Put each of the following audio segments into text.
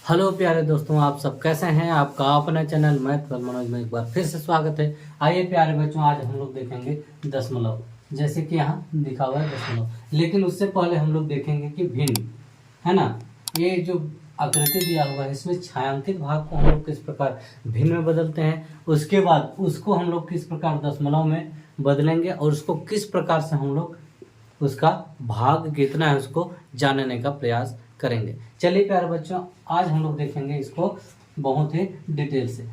Hello प्यारे दोस्तों, आप सब कैसे हैं। आपका अपना चैनल मैथ पर मनोज में एक बार फिर से स्वागत है। आइए प्यारे बच्चों, आज हम लोग देखेंगे दशमलव। जैसे कि यहाँ लिखा हुआ है दशमलव, लेकिन उससे पहले हम लोग देखेंगे कि भिन्न, है ना। ये जो आकृति दिया हुआ है, इसमें छायांकित भाग को हम लोग किस प्रकार भिन्न में बदलते हैं, उसके बाद उसको हम लोग किस प्रकार दशमलव में बदलेंगे और उसको किस प्रकार से हम लोग उसका भाग कितना है उसको जानने का प्रयास करेंगे। चलिए प्यारे बच्चों, आज हम लोग देखेंगे इसको बहुत ही डिटेल से।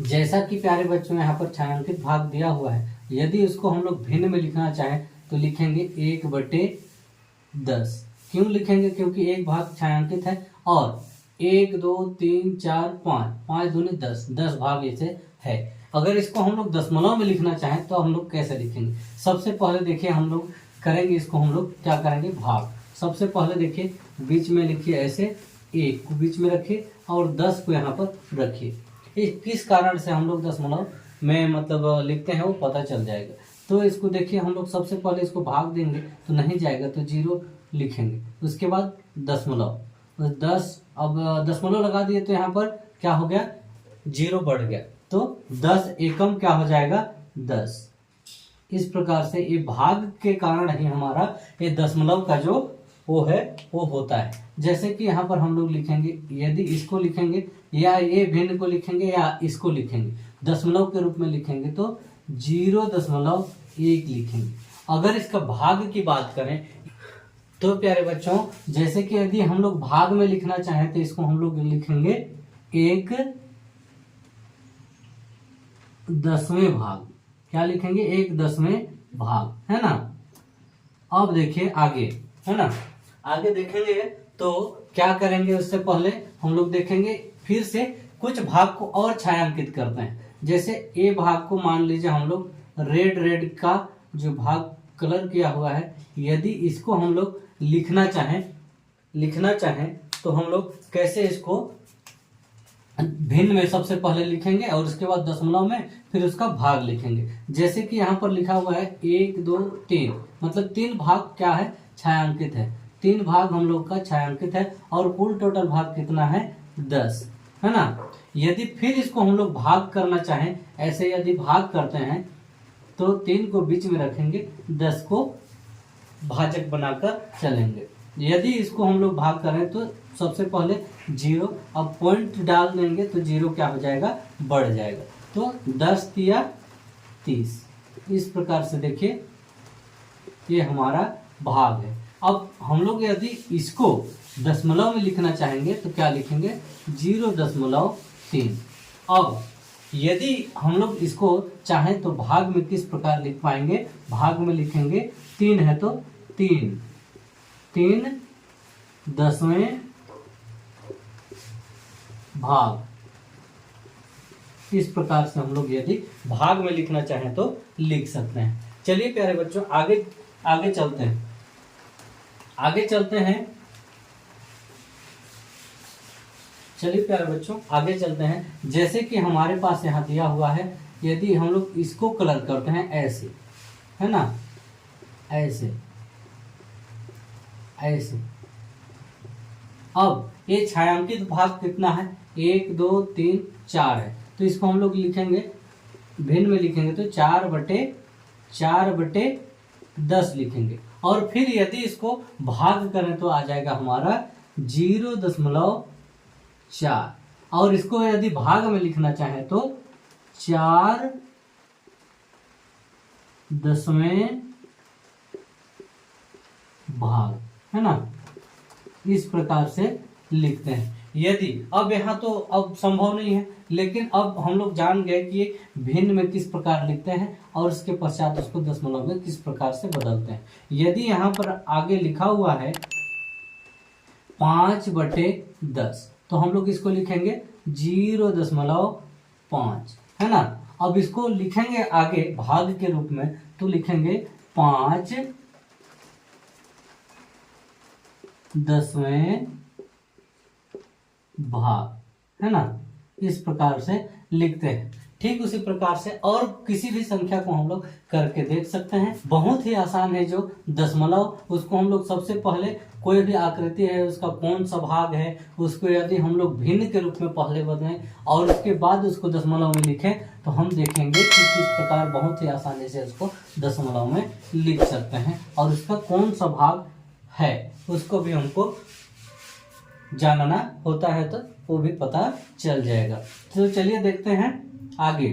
जैसा कि प्यारे बच्चों यहाँ पर छायांकित भाग दिया हुआ है, यदि उसको हम लोग भिन्न में लिखना चाहें तो लिखेंगे 1/10। क्यों लिखेंगे? क्योंकि एक भाग छायांकित है और 1 2 3 4 5 5 दूनी 10 10 भाग इसे है। अगर इसको हम लोग दशमलव में लिखना चाहें तो हम लोग कैसे लिखेंगे? सबसे पहले देखिए, हम लोग करेंगे इसको, हम लोग क्या करेंगे, भाग। सबसे पहले देखिए, बीच में लिखिए ऐसे, 1 को बीच में रखिए और 10 को यहाँ पर रखिए। इस किस कारण से हम लोग दशमलव में मतलब लिखते हैं वो पता चल जाएगा। तो इसको देखिए, हम लोग सबसे पहले इसको भाग देंगे तो नहीं जाएगा तो 0 लिखेंगे, उसके बाद दशमलव 10। अब दशमलव लगा दिए तो यहाँ पर क्या हो गया, 0 बढ़ गया, तो 10 एकम क्या हो जाएगा, 10। इस प्रकार से ये भाग के कारण ही हमारा ये दशमलव का जो वो है वो होता है। जैसे कि यहाँ पर हम लोग लिखेंगे, यदि इसको लिखेंगे या ये भिन्न को लिखेंगे या इसको लिखेंगे दशमलव के रूप में लिखेंगे तो 0.1 लिखेंगे। अगर इसका भाग की बात करें तो प्यारे बच्चों, जैसे कि यदि हम लोग भाग में लिखना चाहें तो इसको हम लोग लिखेंगे 1/10 भाग। क्या लिखेंगे? 1/10 भाग, है ना। अब देखिए आगे, है ना, आगे देखेंगे तो क्या करेंगे, उससे पहले हम लोग देखेंगे फिर से कुछ भाग को और छायांकित करते हैं। जैसे ए भाग को मान लीजिए हम लोग रेड का जो भाग कलर किया हुआ है, यदि इसको हम लोग लिखना चाहें तो हम लोग कैसे इसको भिन्न में सबसे पहले लिखेंगे और उसके बाद दशमलव में फिर उसका भाग लिखेंगे। जैसे कि यहाँ पर लिखा हुआ है 1 2 3, मतलब 3 भाग क्या है, छायांकित है। 3 भाग हम लोग का छायांकित है और कुल टोटल भाग कितना है, 10, है ना। यदि फिर इसको हम लोग भाग करना चाहें, ऐसे यदि भाग करते हैं तो 3 को बीच में रखेंगे, 10 को भाजक बनाकर चलेंगे। यदि इसको हम लोग भाग करें तो सबसे पहले 0, अब पॉइंट डाल देंगे तो 0 क्या हो जाएगा, बढ़ जाएगा। तो 10 या 30, इस प्रकार से देखिए ये हमारा भाग है। अब हम लोग यदि इसको दशमलव में लिखना चाहेंगे तो क्या लिखेंगे, 0.3। अब यदि हम लोग इसको चाहें तो भाग में किस प्रकार लिख पाएंगे, भाग में लिखेंगे 3 है तो 3/10 भाग। इस प्रकार से हम लोग यदि भाग में लिखना चाहें तो लिख सकते हैं। चलिए प्यारे बच्चों, आगे चलते हैं। चलिए प्यारे बच्चों, आगे चलते हैं। जैसे कि हमारे पास यहाँ दिया हुआ है, यदि हम लोग इसको कलर करते हैं ऐसे, है ना, ऐसे। अब ये छायांकित भाग कितना है, 1 2 3 4 है, तो इसको हम लोग लिखेंगे भिन्न में लिखेंगे तो 4/10 लिखेंगे। और फिर यदि इसको भाग करें तो आ जाएगा हमारा 0.4। और इसको यदि भाग में लिखना चाहें तो 4/10 भाग, है ना। इस प्रकार से लिखते हैं। यदि अब यहाँ तो अब संभव नहीं है, लेकिन अब हम लोग जान गए कि भिन्न में किस प्रकार लिखते हैं और उसके पश्चात उसको दशमलव में किस प्रकार से बदलते हैं। यदि यहाँ पर आगे लिखा हुआ है 5/10, तो हम लोग इसको लिखेंगे 0.5, है ना। अब इसको लिखेंगे आगे भाग के रूप में तो लिखेंगे 5/10 भाग, है ना। इस प्रकार से लिखते हैं। ठीक उसी प्रकार से और किसी भी संख्या को हम लोग करके देख सकते हैं। बहुत ही आसान है जो दशमलव, उसको हम लोग सबसे पहले कोई भी आकृति है उसका कौन सा भाग है उसको यदि हम लोग भिन्न के रूप में पहले बदलें और उसके बाद उसको दशमलव में लिखें तो हम देखेंगे कि किस प्रकार बहुत ही आसानी से उसको दशमलव में लिख सकते हैं और उसका कौन सा भाग है उसको भी हमको जानना होता है तो वो भी पता चल जाएगा। तो चलिए देखते हैं आगे।